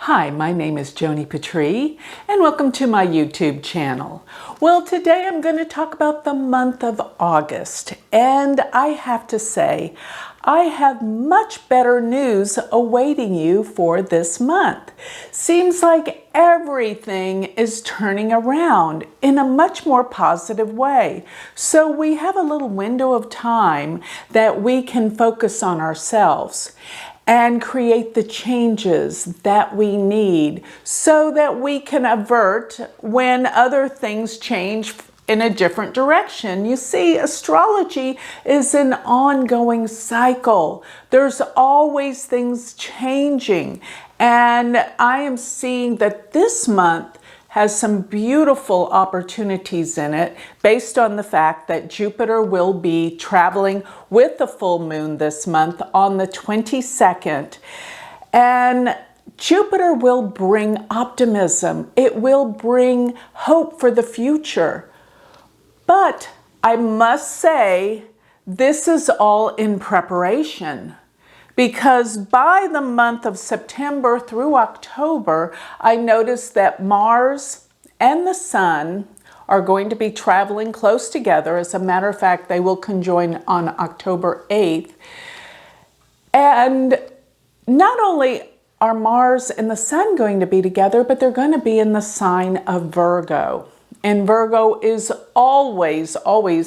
Hi, my name is Joni Patry, and welcome to my YouTube channel. Well, today I'm going to talk about the month of August, and I have to say, I have much better news awaiting you for this month. Seems like everything is turning around in a much more positive way. So we have a little window of time that we can focus on ourselves and create the changes that we need so that we can avert when other things change in a different direction. You see, astrology is an ongoing cycle. There's always things changing. And I am seeing that this month has some beautiful opportunities in it based on the fact that Jupiter will be traveling with the full moon this month on the 22nd. And Jupiter will bring optimism. It will bring hope for the future. But I must say, this is all in preparation. Because by the month of September through October, I noticed that Mars and the Sun are going to be traveling close together. As a matter of fact, they will conjoin on October 8th. And not only are Mars and the Sun going to be together, but they're going to be in the sign of Virgo. And Virgo is always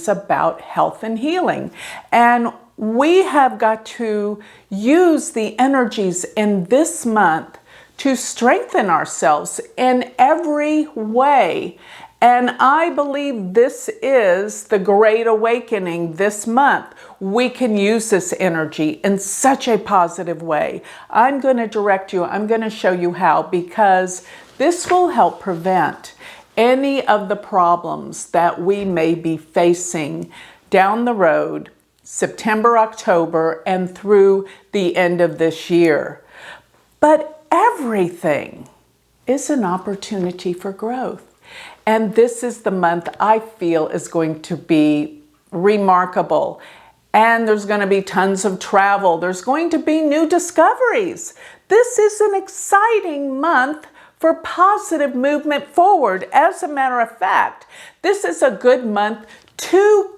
about health and healing. And we have got to use the energies in this month to strengthen ourselves in every way. And I believe this is the Great Awakening this month. We can use this energy in such a positive way. I'm going to direct you. I'm going to show you how, because this will help prevent any of the problems that we may be facing down the road, September, October, and through the end of this year. But everything is an opportunity for growth. And this is the month I feel is going to be remarkable. And there's going to be tons of travel. There's going to be new discoveries. This is an exciting month for positive movement forward. As a matter of fact, this is a good month to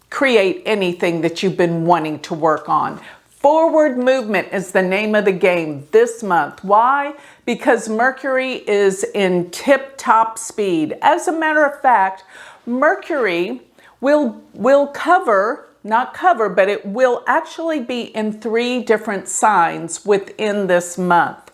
create anything that you've been wanting to work on. Forward movement is the name of the game this month. Why? Because Mercury is in tip-top speed. As a matter of fact, Mercury will not cover, but it will actually be in 3 different signs within this month.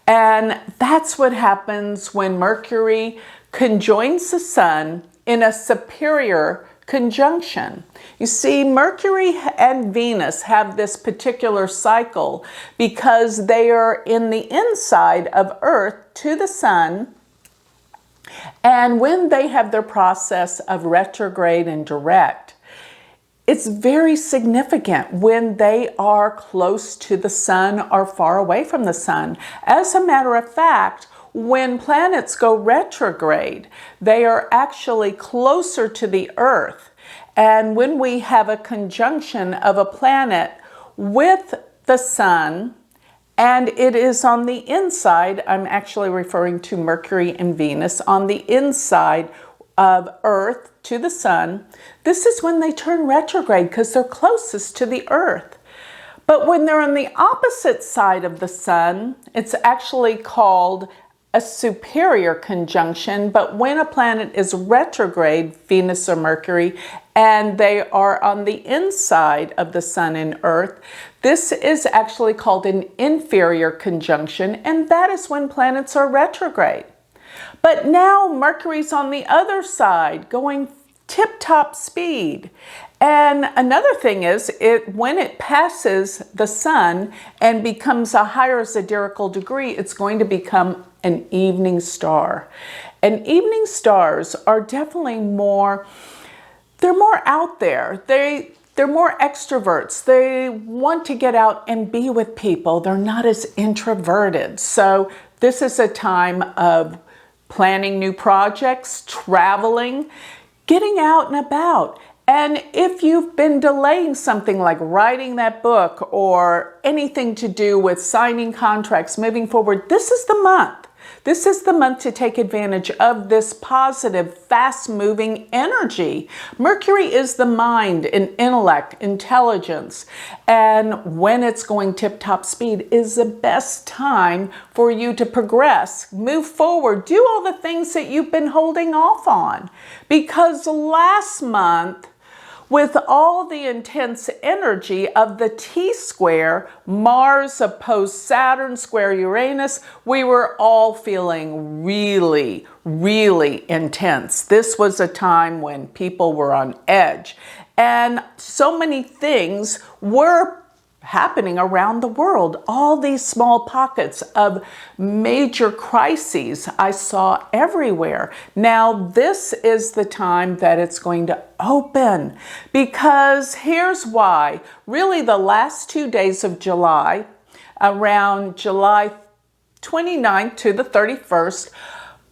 And that's what happens when Mercury conjoins the Sun in a superior conjunction. You see, Mercury and Venus have this particular cycle because they are in the inside of Earth to the Sun. And when they have their process of retrograde and direct, it's very significant when they are close to the Sun or far away from the Sun. As a matter of fact, when planets go retrograde, they are actually closer to the Earth. And when we have a conjunction of a planet with the Sun, and it is on the inside, I'm actually referring to Mercury and Venus, on the inside of Earth to the Sun, this is when they turn retrograde because they're closest to the Earth. But when they're on the opposite side of the Sun, it's actually called a superior conjunction. But when a planet is retrograde, Venus or Mercury, and they are on the inside of the Sun and Earth, this is actually called an inferior conjunction, and that is when planets are retrograde. But now Mercury's on the other side, going tip-top speed. And another thing is, when it passes the Sun and becomes a higher zodiacal degree, it's going to become an evening star. And evening stars are definitely they're more out there. They're more extroverts. They want to get out and be with people. They're not as introverted. So this is a time of planning new projects, traveling, getting out and about. And if you've been delaying something like writing that book or anything to do with signing contracts, moving forward, this is the month. This is the month to take advantage of this positive, fast-moving energy. Mercury is the mind and intellect, intelligence, and when it's going tip-top speed is the best time for you to progress, move forward, do all the things that you've been holding off on. Because last month, with all the intense energy of the T-square, Mars opposed Saturn square Uranus, we were all feeling really, really intense. This was a time when people were on edge, and so many things were happening around the world. All these small pockets of major crises I saw everywhere. Now this is the time that it's going to open, because here's why. Really the last 2 days of July, around July 29th to the 31st,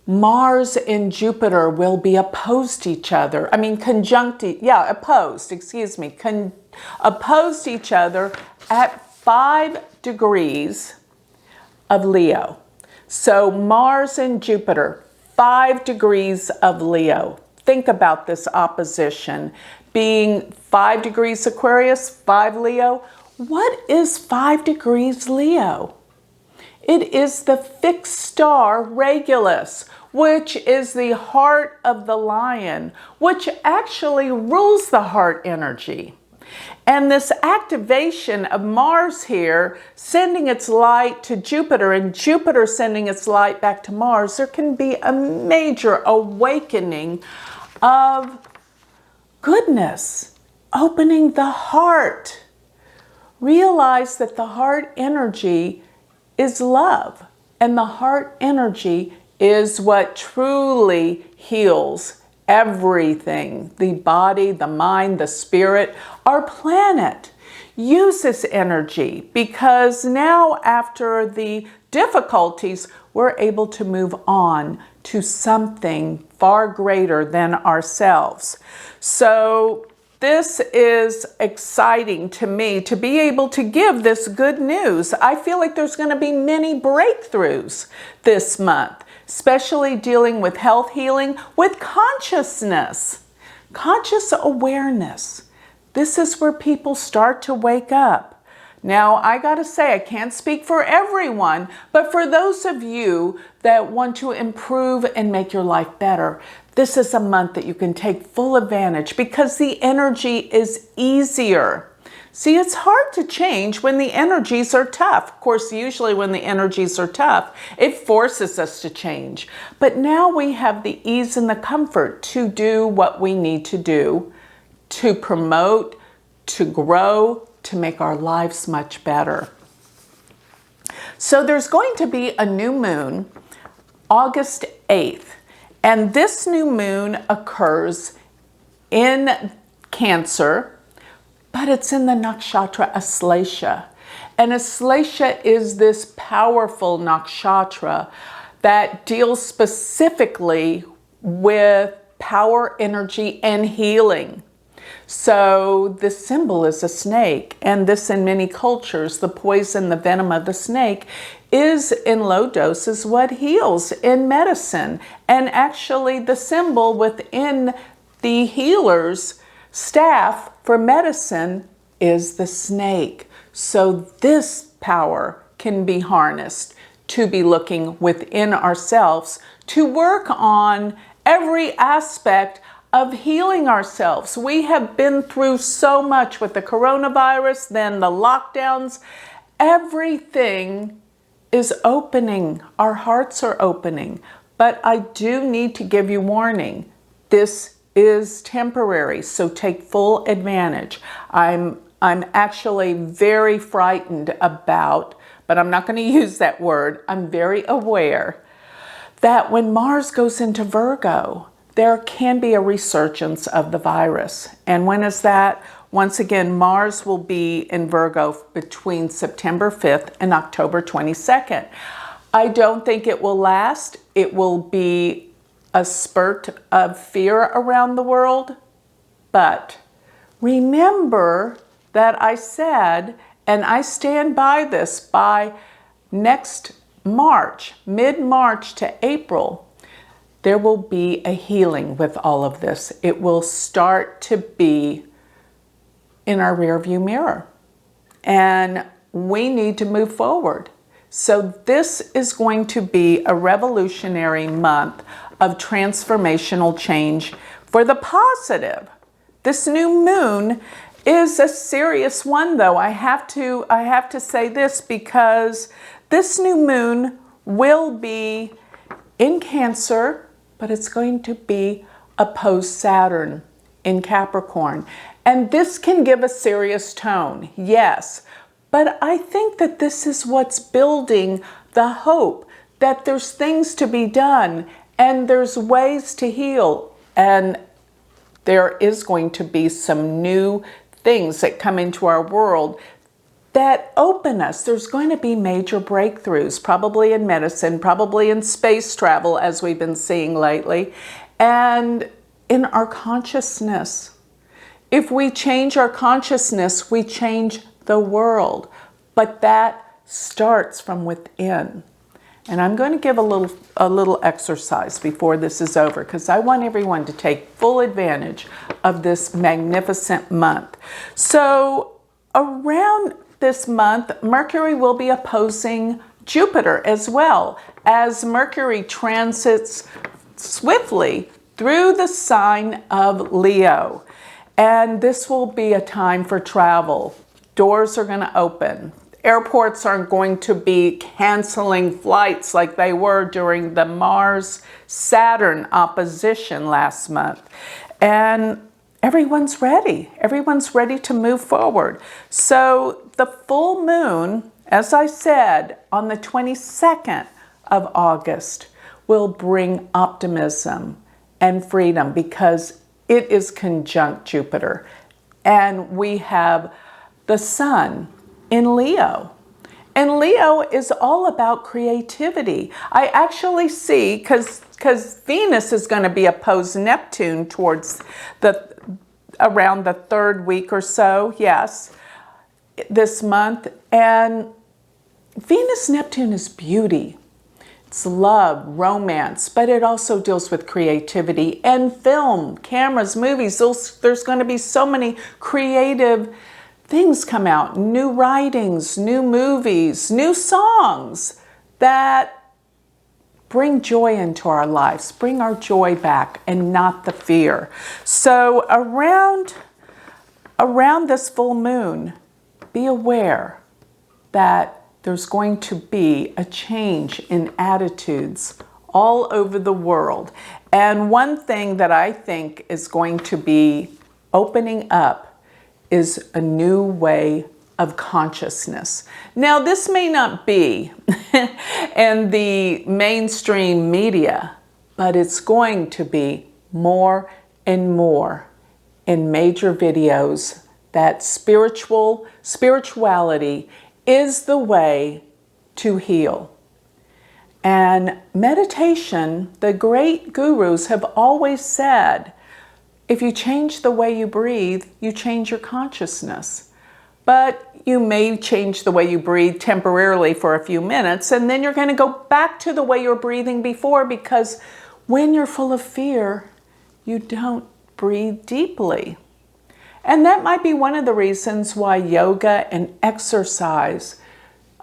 Mars and Jupiter will be opposed to each other. Opposed to each other at 5 degrees of Leo. So Mars and Jupiter, 5 degrees of Leo. Think about this opposition being 5 degrees Aquarius, 5 Leo. What is 5 degrees Leo? It is the fixed star Regulus, which is the heart of the lion, which actually rules the heart energy. And this activation of Mars here, sending its light to Jupiter and Jupiter sending its light back to Mars, there can be a major awakening of goodness, opening the heart. Realize that the heart energy is love, and the heart energy is what truly heals everything. The body, the mind, the spirit, our planet. Use this energy, because now after the difficulties, we're able to move on to something far greater than ourselves. So this is exciting to me to be able to give this good news. I feel like there's going to be many breakthroughs this month, especially dealing with health healing, with consciousness, conscious awareness. This is where people start to wake up. Now, I gotta say, I can't speak for everyone, but for those of you that want to improve and make your life better, this is a month that you can take full advantage, because the energy is easier. See, it's hard to change when the energies are tough. Of course, usually when the energies are tough, it forces us to change. But now we have the ease and the comfort to do what we need to do, to promote, to grow, to make our lives much better. So there's going to be a new moon August 8th, and this new moon occurs in Cancer, but it's in the nakshatra Aslesha. And Aslesha is this powerful nakshatra that deals specifically with power, energy, and healing. So the symbol is a snake, and this in many cultures, the poison, the venom of the snake is in low doses what heals in medicine. And actually the symbol within the healer's staff for medicine is the snake. So this power can be harnessed to be looking within ourselves to work on every aspect of healing ourselves. We have been through so much with the coronavirus, then the lockdowns. Everything is opening. Our hearts are opening. But I do need to give you warning. This is temporary, so take full advantage. I'm actually very frightened about, but I'm not going to use that word. I'm very aware that when Mars goes into Virgo, there can be a resurgence of the virus. And when is that? Once again, Mars will be in Virgo between September 5th and October 22nd. I don't think it will last. It will be a spurt of fear around the world, but remember that I said, and I stand by this, by next March, mid-March to April, there will be a healing with all of this. It will start to be in our rearview mirror. And we need to move forward. So this is going to be a revolutionary month of transformational change for the positive. This new moon is a serious one, though. I have to say this, because this new moon will be in Cancer, but it's going to be opposed Saturn in Capricorn. And this can give a serious tone, yes. But I think that this is what's building the hope that there's things to be done and there's ways to heal. And there is going to be some new things that come into our world that open us. There's going to be major breakthroughs, probably in medicine, probably in space travel, as we've been seeing lately, and in our consciousness. If we change our consciousness, we change the world. But that starts from within. And I'm going to give a little exercise before this is over, because I want everyone to take full advantage of this magnificent month. So around this month, Mercury will be opposing Jupiter as well, as Mercury transits swiftly through the sign of Leo. And this will be a time for travel. Doors are going to open. Airports aren't going to be canceling flights like they were during the Mars-Saturn opposition last month. And everyone's ready. Everyone's ready to move forward. So the full moon, as I said, on the 22nd of August, will bring optimism and freedom, because it is conjunct Jupiter. And we have the sun in Leo. And Leo is all about creativity. I actually see, because Venus is going to be opposed Neptune towards around the third week or so, yes, this month. And Venus-Neptune is beauty. It's love, romance, but it also deals with creativity and film, cameras, movies. There's going to be so many creative things come out, new writings, new movies, new songs that bring joy into our lives, bring our joy back and not the fear. So around this full moon, be aware that there's going to be a change in attitudes all over the world. And one thing that I think is going to be opening up is a new way of consciousness. Now, this may not be in the mainstream media, but it's going to be more and more in major videos that spirituality is the way to heal. And meditation, the great gurus have always said, if you change the way you breathe, you change your consciousness. But you may change the way you breathe temporarily for a few minutes, and then you're going to go back to the way you were breathing before, because when you're full of fear, you don't breathe deeply. And that might be one of the reasons why yoga and exercise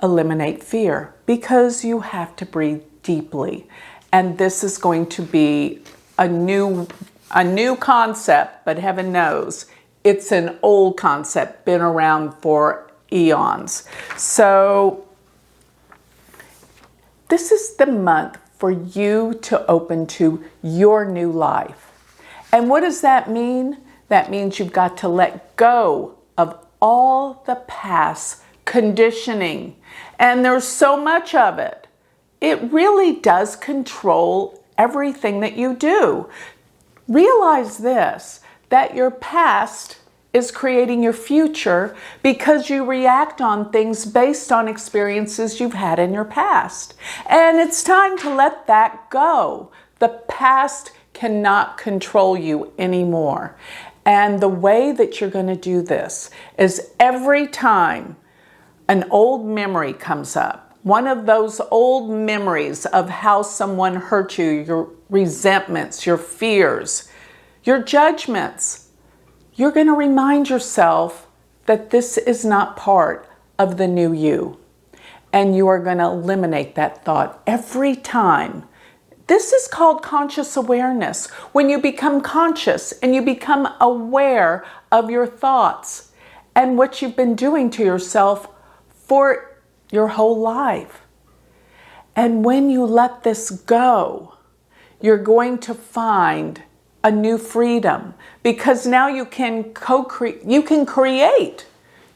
eliminate fear, because you have to breathe deeply. And this is going to be a new concept, but heaven knows it's an old concept, been around for eons. So this is the month for you to open to your new life. And what does that mean? That means you've got to let go of all the past conditioning. And there's so much of it. It really does control everything that you do. Realize this, that your past is creating your future because you react on things based on experiences you've had in your past. And it's time to let that go. The past cannot control you anymore. And the way that you're going to do this is every time an old memory comes up, one of those old memories of how someone hurt you, your resentments, your fears, your judgments, you're going to remind yourself that this is not part of the new you. And you are going to eliminate that thought every time. This is called conscious awareness. When you become conscious and you become aware of your thoughts and what you've been doing to yourself for your whole life. And when you let this go, you're going to find a new freedom, because now you can create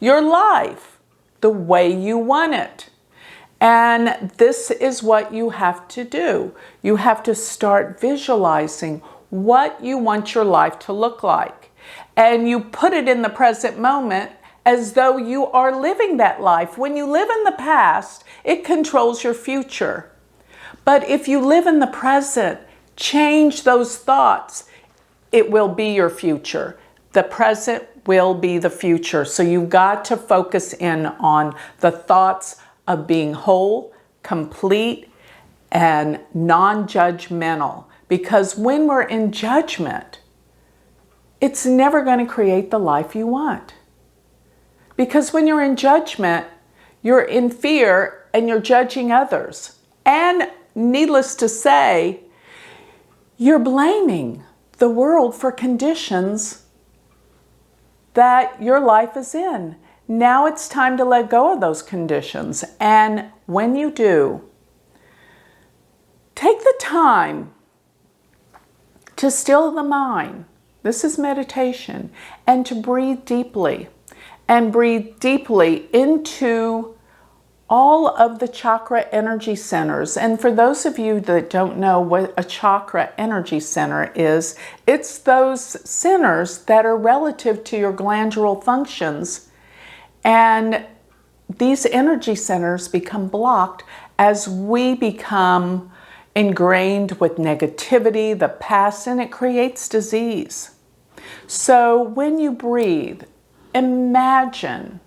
your life the way you want it. And this is what you have to do. You have to start visualizing what you want your life to look like. And you put it in the present moment as though you are living that life. When you live in the past, it controls your future. But if you live in the present, change those thoughts, it will be your future. The present will be the future. So you've got to focus in on the thoughts of being whole, complete, and non-judgmental. Because when we're in judgment, it's never going to create the life you want. Because when you're in judgment, you're in fear and you're judging others. And needless to say, you're blaming the world for conditions that your life is in. Now it's time to let go of those conditions. And when you do, take the time to still the mind. This is meditation. And to breathe deeply. And breathe deeply into all of the chakra energy centers. And for those of you that don't know what a chakra energy center is, it's those centers that are relative to your glandular functions. And these energy centers become blocked as we become ingrained with negativity, the past, and it creates disease. So when you breathe, imagine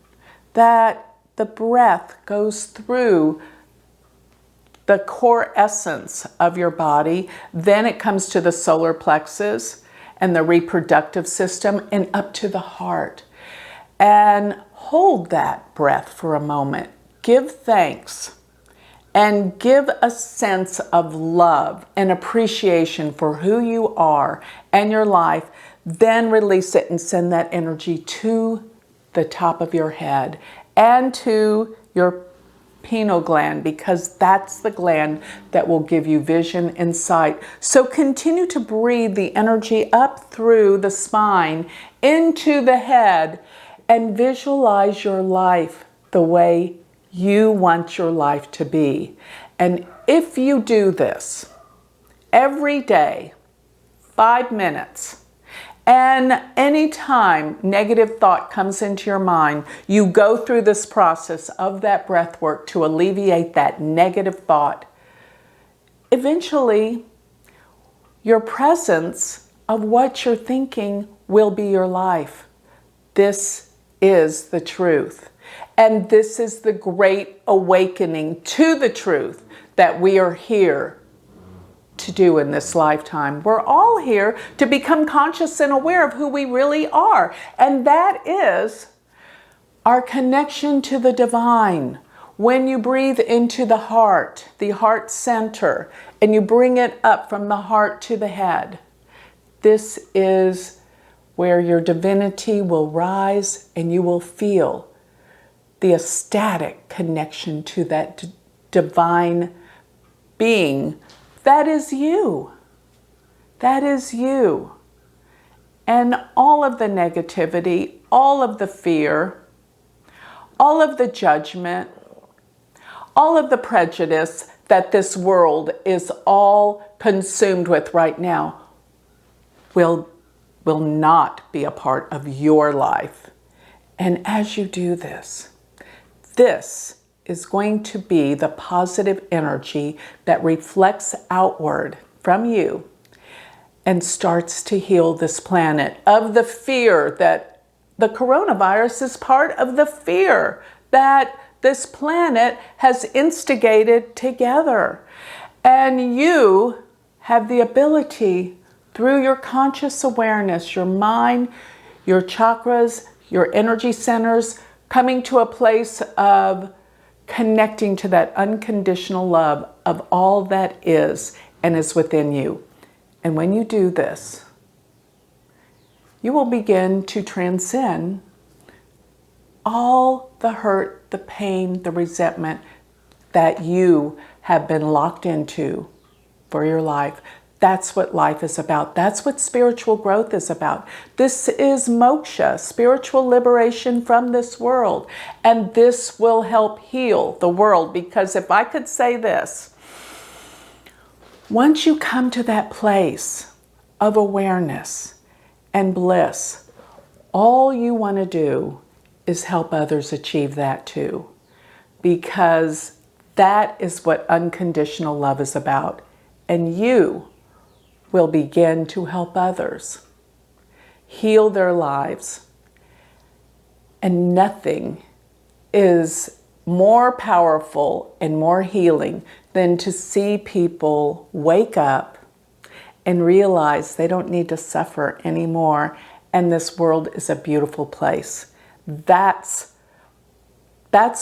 that the breath goes through the core essence of your body, then it comes to the solar plexus and the reproductive system and up to the heart. And hold that breath for a moment. Give thanks and give a sense of love and appreciation for who you are and your life. Then release it and send that energy to the top of your head and to your pineal gland, because that's the gland that will give you vision and sight. So continue to breathe the energy up through the spine into the head and visualize your life the way you want your life to be. And if you do this every day, 5 minutes, and anytime negative thought comes into your mind, you go through this process of that breath work to alleviate that negative thought. Eventually, your presence of what you're thinking will be your life. This is the truth. And this is the great awakening to the truth that we are here to do in this lifetime. We're all here to become conscious and aware of who we really are. And that is our connection to the divine. When you breathe into the heart center, and you bring it up from the heart to the head, this is where your divinity will rise and you will feel the ecstatic connection to that divine being. That is you. That is you. And all of the negativity, all of the fear, all of the judgment, all of the prejudice that this world is all consumed with right now will not be a part of your life. And as you do this, this is going to be the positive energy that reflects outward from you. and starts to heal this planet of the fear that the coronavirus is part of the fear that this planet has instigated together. And you have the ability through your conscious awareness, your mind, your chakras, your energy centers, coming to a place of connecting to that unconditional love of all that is and is within you. And when you do this, you will begin to transcend all the hurt, the pain, the resentment that you have been locked into for your life. That's what life is about. That's what spiritual growth is about. This is moksha, spiritual liberation from this world. And this will help heal the world, because if I could say this, once you come to that place of awareness and bliss, all you want to do is help others achieve that too, because that is what unconditional love is about. And you will begin to help others heal their lives. And nothing is more powerful and more healing than to see people wake up and realize they don't need to suffer anymore, and this world is a beautiful place. That's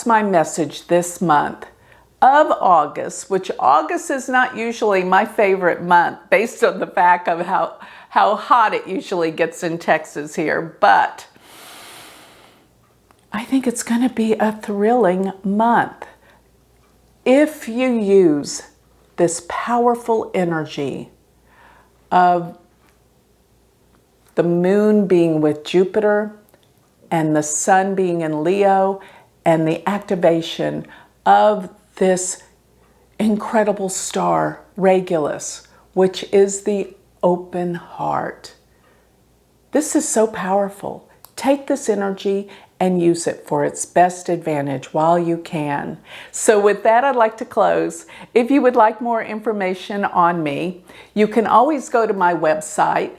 my message this month of August, which August is not usually my favorite month based on the fact of how hot it usually gets in Texas here. But I think it's going to be a thrilling month if you use this powerful energy of the moon being with Jupiter and the sun being in Leo, and the activation of this incredible star, Regulus, which is the open heart. This is so powerful. Take this energy and use it for its best advantage while you can. So with that, I'd like to close. If you would like more information on me, you can always go to my website.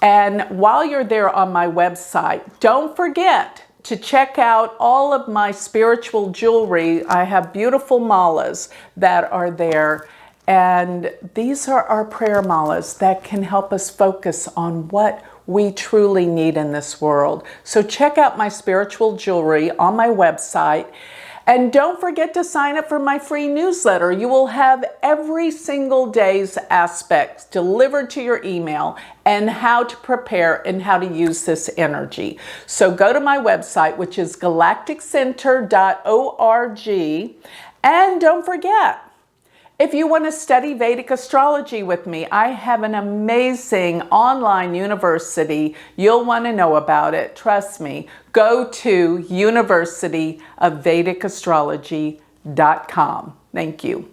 And while you're there on my website, don't forget to check out all of my spiritual jewelry. I have beautiful malas that are there. And these are our prayer malas that can help us focus on what we truly need in this world. So check out my spiritual jewelry on my website. And don't forget to sign up for my free newsletter. You will have every single day's aspects delivered to your email, and how to prepare and how to use this energy. So go to my website, which is galacticcenter.org. And don't forget, if you want to study Vedic astrology with me, I have an amazing online university. You'll want to know about it. Trust me. Go to University of Vedic Astrology.com. Thank you.